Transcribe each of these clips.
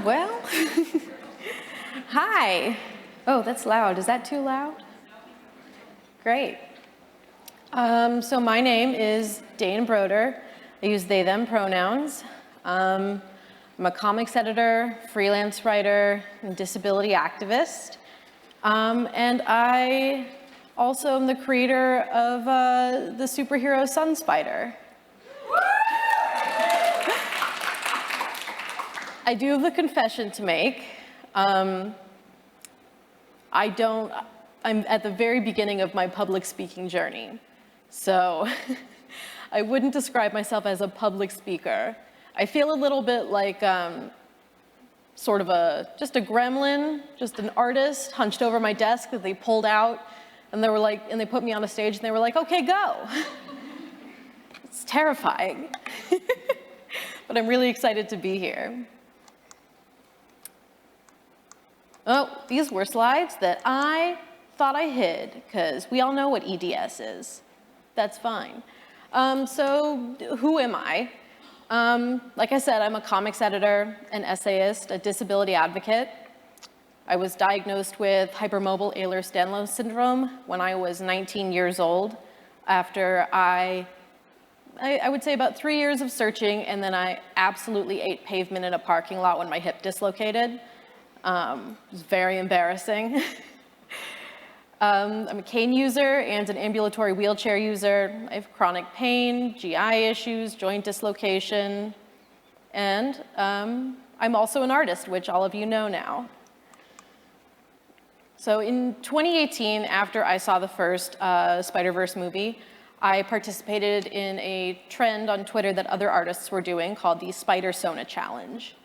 Well, hi. Oh, that's loud. Is that too loud? Great. So my name is Dayn Broder. I use they, them pronouns. I'm a comics editor, freelance writer, and disability activist. And I also am the creator of the superhero SunSpider. I do have a confession to make. I'm at the very beginning of my public speaking journey. So I wouldn't describe myself as a public speaker. I feel a little bit like sort of just a gremlin, just an artist hunched over my desk that they pulled out, and they were like, and they put me on a stage and they were like, okay, go. It's terrifying. But I'm really excited to be here. Oh, these were slides that I thought I hid, because we all know what EDS is. That's fine. So who am I? Like I said, I'm a comics editor, an essayist, a disability advocate. I was diagnosed with hypermobile Ehlers-Danlos syndrome when I was 19 years old, after I would say about 3 years of searching, and then I absolutely ate pavement in a parking lot when my hip dislocated. It was very embarrassing. I'm a cane user and an ambulatory wheelchair user. I have chronic pain, GI issues, joint dislocation, and I'm also an artist, which all of you know now. So in 2018, after I saw the first Spider-Verse movie, I participated in a trend on Twitter that other artists were doing called the Spider-Sona Challenge.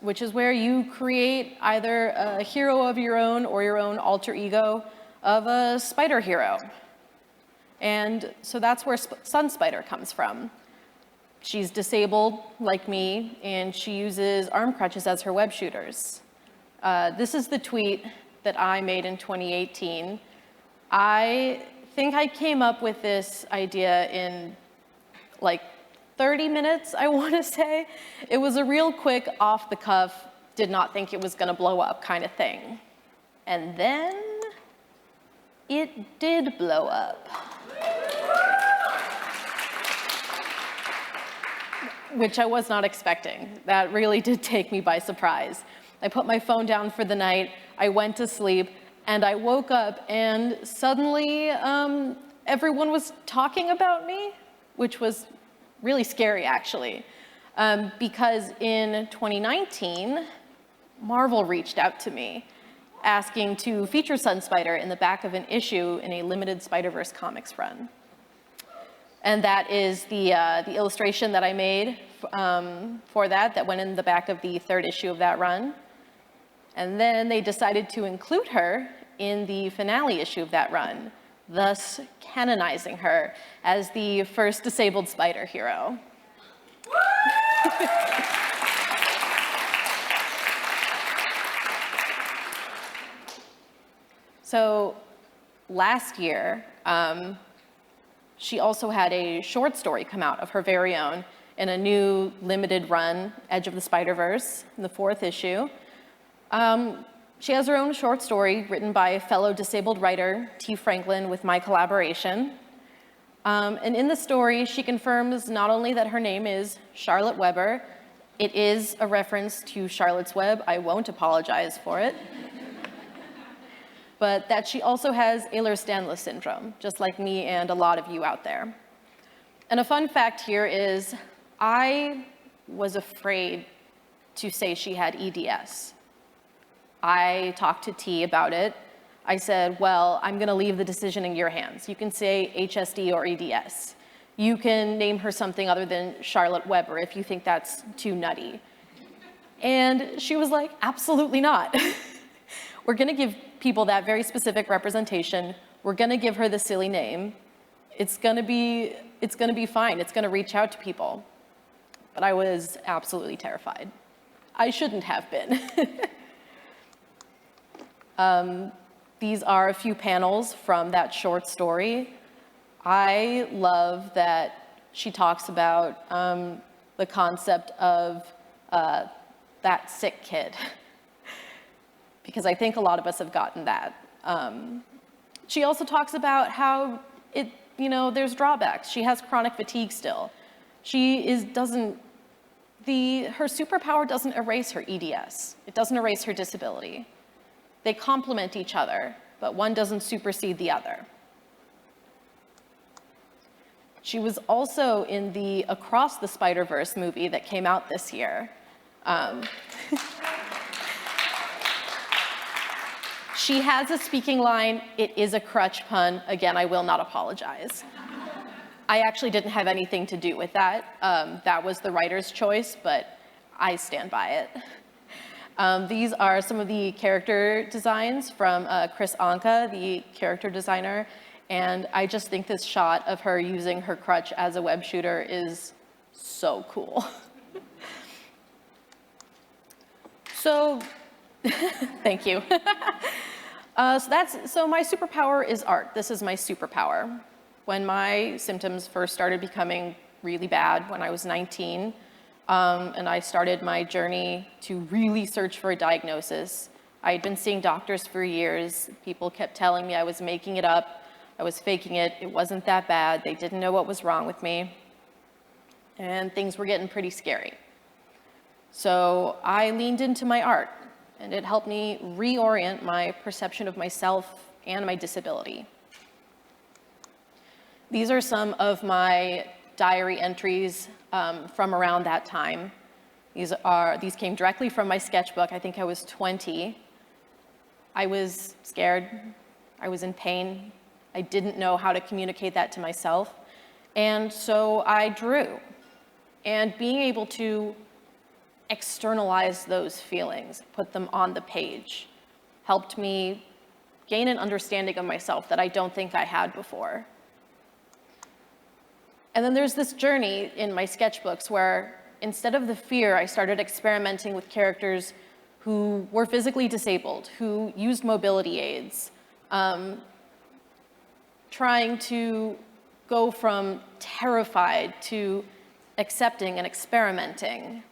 Which is where you create either a hero of your own or your own alter ego of a spider hero. And so that's where SunSpider comes from. She's disabled, like me, and she uses arm crutches as her web shooters. This is the tweet that I made in 2018. I think I came up with this idea in like 30 minutes, I want to say. It was a real quick, off the cuff, did not think it was going to blow up kind of thing. And then it did blow up. Which I was not expecting. That really did take me by surprise. I put my phone down for the night, I went to sleep, and I woke up and suddenly everyone was talking about me, which was really scary, actually, because in 2019, Marvel reached out to me asking to feature SunSpider in the back of an issue in a limited Spider-Verse comics run. And that is the illustration that I made for that went in the back of the 3rd issue of that run. And then they decided to include her in the finale issue of that run, thus canonizing her as the first disabled spider hero. So last year, she also had a short story come out of her very own in a new limited run, Edge of the Spider-Verse, in the 4th issue. She has her own short story written by fellow disabled writer T. Franklin with my collaboration. And in the story, she confirms not only that her name is Charlotte Weber, it is a reference to Charlotte's Web, I won't apologize for it, but that she also has Ehlers-Danlos syndrome, just like me and a lot of you out there. And a fun fact here is, I was afraid to say she had EDS. I talked to T about it. I said, well, I'm gonna leave the decision in your hands. You can say HSD or EDS. You can name her something other than Charlotte Weber if you think that's too nutty. And she was like, absolutely not. We're gonna give people that very specific representation. We're gonna give her the silly name. It's gonna be fine. It's gonna reach out to people. But I was absolutely terrified. I shouldn't have been. These are a few panels from that short story. I love that she talks about the concept of that sick kid, because I think a lot of us have gotten that. She also talks about how there's drawbacks. She has chronic fatigue still. Her superpower doesn't erase her EDS. It doesn't erase her disability. They complement each other, but one doesn't supersede the other. She was also in the Across the Spider-Verse movie that came out this year. She has a speaking line. It is a crutch pun. Again, I will not apologize. I actually didn't have anything to do with that. That was the writer's choice, but I stand by it. These are some of the character designs from Chris Anka, the character designer, and I just think this shot of her using her crutch as a web shooter is so cool. So, thank you. So my superpower is art. This is my superpower. When my symptoms first started becoming really bad when I was 19, and I started my journey to really search for a diagnosis. I had been seeing doctors for years. People kept telling me I was making it up. I was faking it. It wasn't that bad. They didn't know what was wrong with me. And things were getting pretty scary. So I leaned into my art, and it helped me reorient my perception of myself and my disability. These are some of my diary entries from around that time. These came directly from my sketchbook. I think I was 20. I was scared. I was in pain. I didn't know how to communicate that to myself. And so I drew. And being able to externalize those feelings, put them on the page, helped me gain an understanding of myself that I don't think I had before. And then there's this journey in my sketchbooks where instead of the fear, I started experimenting with characters who were physically disabled, who used mobility aids, trying to go from terrified to accepting and experimenting.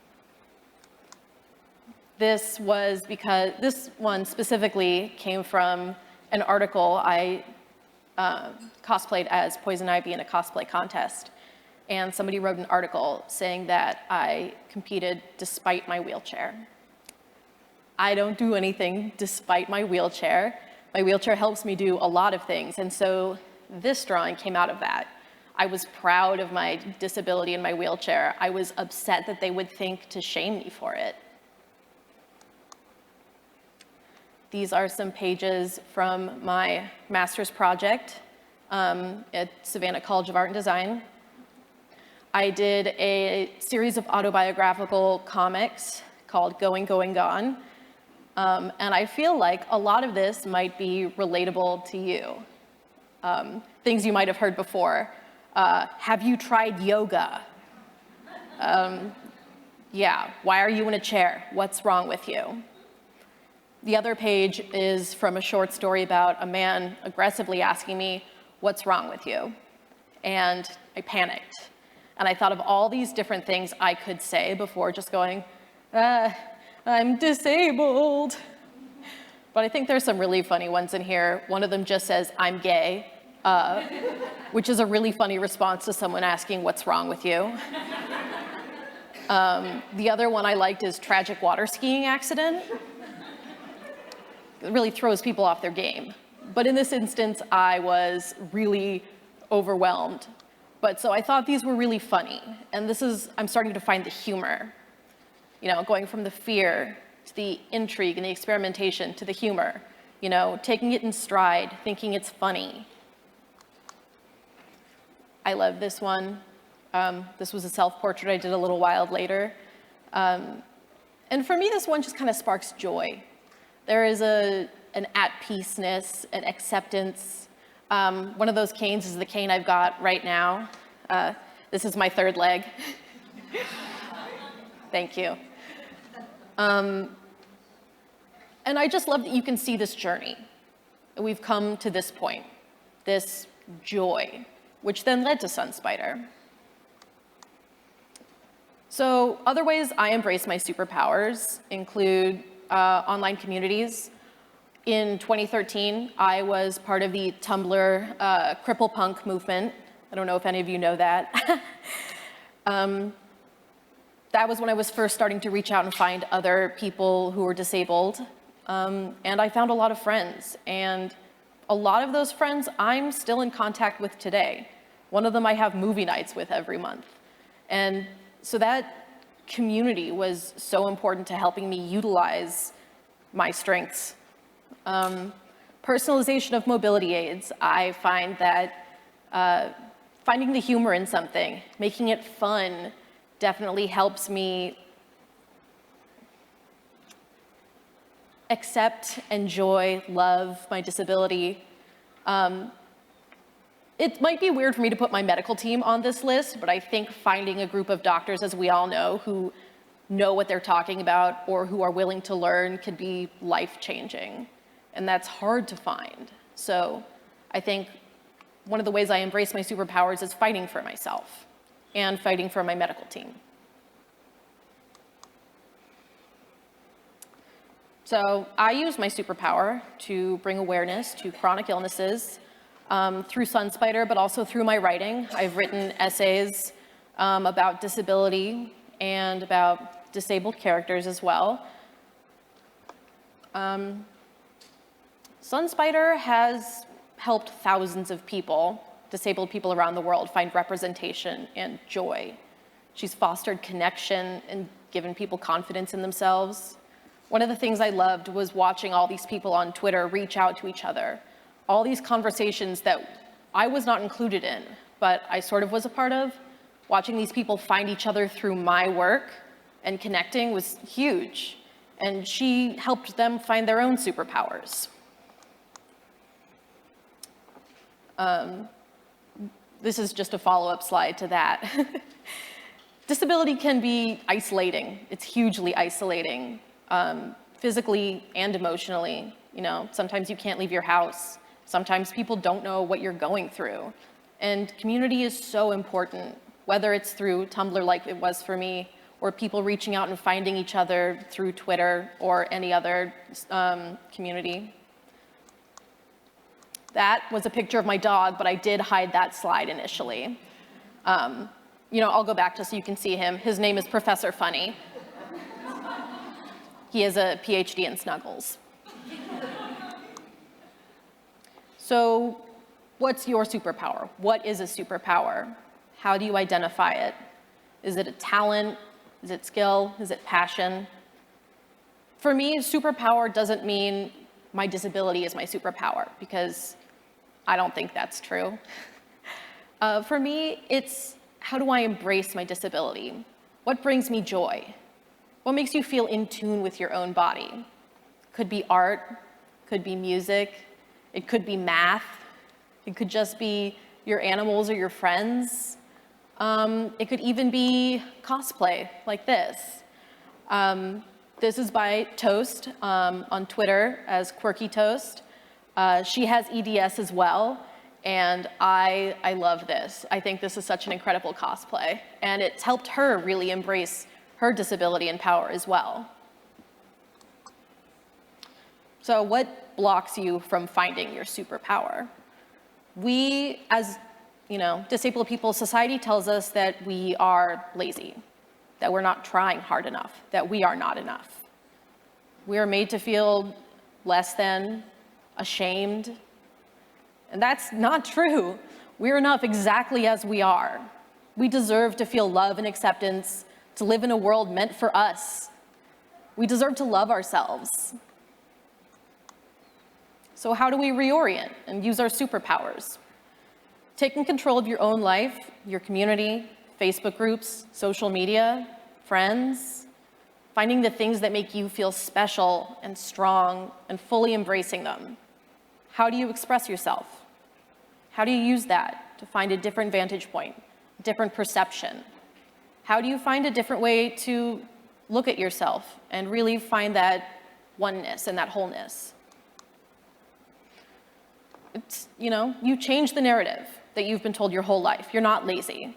This was because this one specifically came from an article I cosplayed as Poison Ivy in a cosplay contest. And somebody wrote an article saying that I competed despite my wheelchair. I don't do anything despite my wheelchair. My wheelchair helps me do a lot of things. And so this drawing came out of that. I was proud of my disability in my wheelchair. I was upset that they would think to shame me for it. These are some pages from my master's project at Savannah College of Art and Design. I did a series of autobiographical comics called Going, Going, Gone. And I feel like a lot of this might be relatable to you. Things you might have heard before. Have you tried yoga? Yeah, why are you in a chair? What's wrong with you? The other page is from a short story about a man aggressively asking me, what's wrong with you? And I panicked. And I thought of all these different things I could say before just going, I'm disabled. But I think there's some really funny ones in here. One of them just says, I'm gay, which is a really funny response to someone asking what's wrong with you. The other one I liked is tragic water skiing accident. It really throws people off their game. But in this instance, I was really overwhelmed. But so I thought these were really funny. And I'm starting to find the humor. Going from the fear to the intrigue and the experimentation to the humor. Taking it in stride, thinking it's funny. I love this one. This was a self-portrait I did a little while later. And for me, this one just kind of sparks joy. There is an at-peaceness, an acceptance. One of those canes is the cane I've got right now. This is my third leg. Thank you. And I just love that you can see this journey. We've come to this point, this joy, which then led to SunSpider. So other ways I embrace my superpowers include online communities. In 2013, I was part of the Tumblr cripple punk movement. I don't know if any of you know that. That was when I was first starting to reach out and find other people who were disabled. And I found a lot of friends. And a lot of those friends I'm still in contact with today. One of them I have movie nights with every month. And so that community was so important to helping me utilize my strengths. Personalization of mobility aids. I find that finding the humor in something, making it fun, definitely helps me accept, enjoy, love my disability. It might be weird for me to put my medical team on this list, but I think finding a group of doctors, as we all know, who know what they're talking about or who are willing to learn could be life-changing. And that's hard to find. So I think one of the ways I embrace my superpowers is fighting for myself and fighting for my medical team. So I use my superpower to bring awareness to chronic illnesses through SunSpider, but also through my writing. I've written essays about disability and about disabled characters as well. SunSpider has helped thousands of people, disabled people around the world, find representation and joy. She's fostered connection and given people confidence in themselves. One of the things I loved was watching all these people on Twitter reach out to each other. All these conversations that I was not included in, but I sort of was a part of. Watching these people find each other through my work and connecting was huge. And she helped them find their own superpowers. This is just a follow-up slide to that. Disability can be isolating. It's hugely isolating, physically and emotionally. You know, sometimes you can't leave your house. Sometimes people don't know what you're going through. And community is so important, whether it's through Tumblr like it was for me, or people reaching out and finding each other through Twitter or any other community. That was a picture of my dog, but I did hide that slide initially. You know, I'll go back just so you can see him. His name is Professor Funny. He has a PhD in Snuggles. So what's your superpower? What is a superpower? How do you identify it? Is it a talent? Is it skill? Is it passion? For me, superpower doesn't mean my disability is my superpower, because I don't think that's true. For me, it's how do I embrace my disability? What brings me joy? What makes you feel in tune with your own body? Could be art, could be music, it could be math, it could just be your animals or your friends. It could even be cosplay, like this. This is by Toast on Twitter as Quirky Toast. She has EDS as well, and I love this. I think this is such an incredible cosplay, and it's helped her really embrace her disability and power as well. So what blocks you from finding your superpower? We, as disabled people, society tells us that we are lazy, that we're not trying hard enough, that we are not enough. We are made to feel less than, ashamed, and that's not true. We're enough exactly as we are. We deserve to feel love and acceptance, to live in a world meant for us. We deserve to love ourselves. So how do we reorient and use our superpowers? Taking control of your own life, your community, Facebook groups, social media, friends, finding the things that make you feel special and strong and fully embracing them. How do you express yourself? How do you use that to find a different vantage point, different perception? How do you find a different way to look at yourself and really find that oneness and that wholeness? It's, you change the narrative that you've been told your whole life. You're not lazy.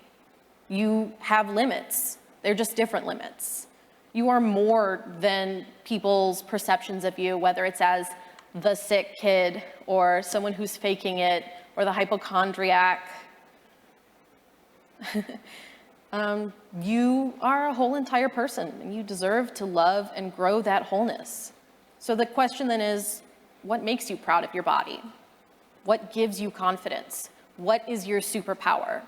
You have limits They're just different limits. You are more than people's perceptions of you, whether it's as the sick kid or someone who's faking it or the hypochondriac. You are a whole entire person, and you deserve to love and grow that wholeness. So the question then is, what makes you proud of your body? What gives you confidence? What is your superpower?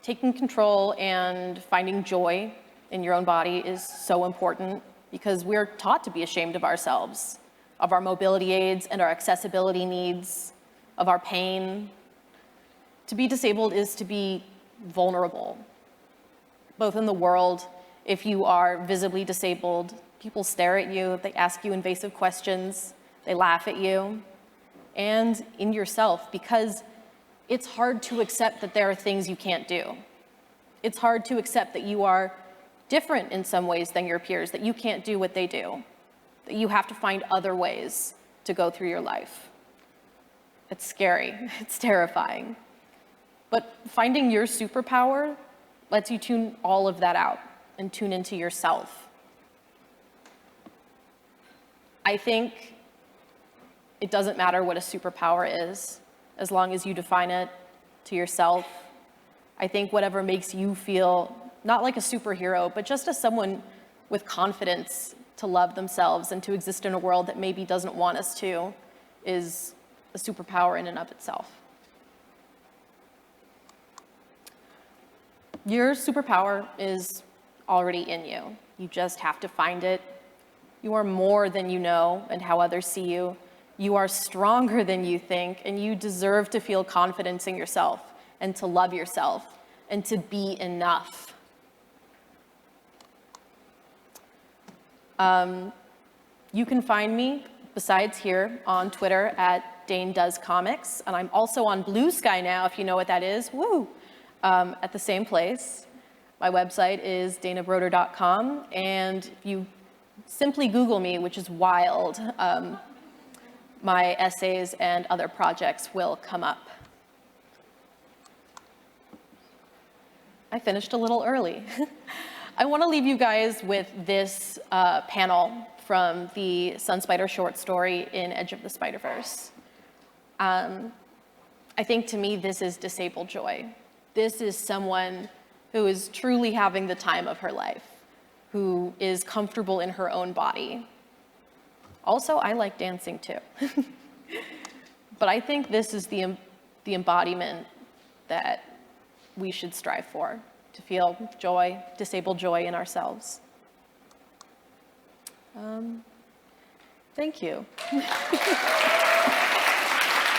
Taking control and finding joy in your own body is so important because we're taught to be ashamed of ourselves, of our mobility aids and our accessibility needs, of our pain. To be disabled is to be vulnerable, both in the world. If you are visibly disabled, people stare at you, they ask you invasive questions, they laugh at you, and in yourself, because it's hard to accept that there are things you can't do. It's hard to accept that you are different in some ways than your peers, that you can't do what they do, that you have to find other ways to go through your life. It's scary, it's terrifying. But finding your superpower lets you tune all of that out and tune into yourself. I think it doesn't matter what a superpower is, as long as you define it to yourself. I think whatever makes you feel, not like a superhero, but just as someone with confidence to love themselves and to exist in a world that maybe doesn't want us to, is a superpower in and of itself. Your superpower is already in you. You just have to find it. You are more than you know and how others see you. You are stronger than you think, and you deserve to feel confidence in yourself and to love yourself and to be enough. You can find me, besides here, on Twitter at Dayn Does Comics, and I'm also on Blue Sky now, if you know what that is. Woo! At the same place. My website is daynabroder.com, and if you simply Google me, which is wild, my essays and other projects will come up. I finished a little early. I want to leave you guys with this panel from the SunSpider short story in Edge of the Spider-Verse. I think to me this is disabled joy. This is someone who is truly having the time of her life, who is comfortable in her own body. Also, I like dancing too. But I think this is the embodiment that we should strive for, to feel joy, disabled joy in ourselves. Thank you.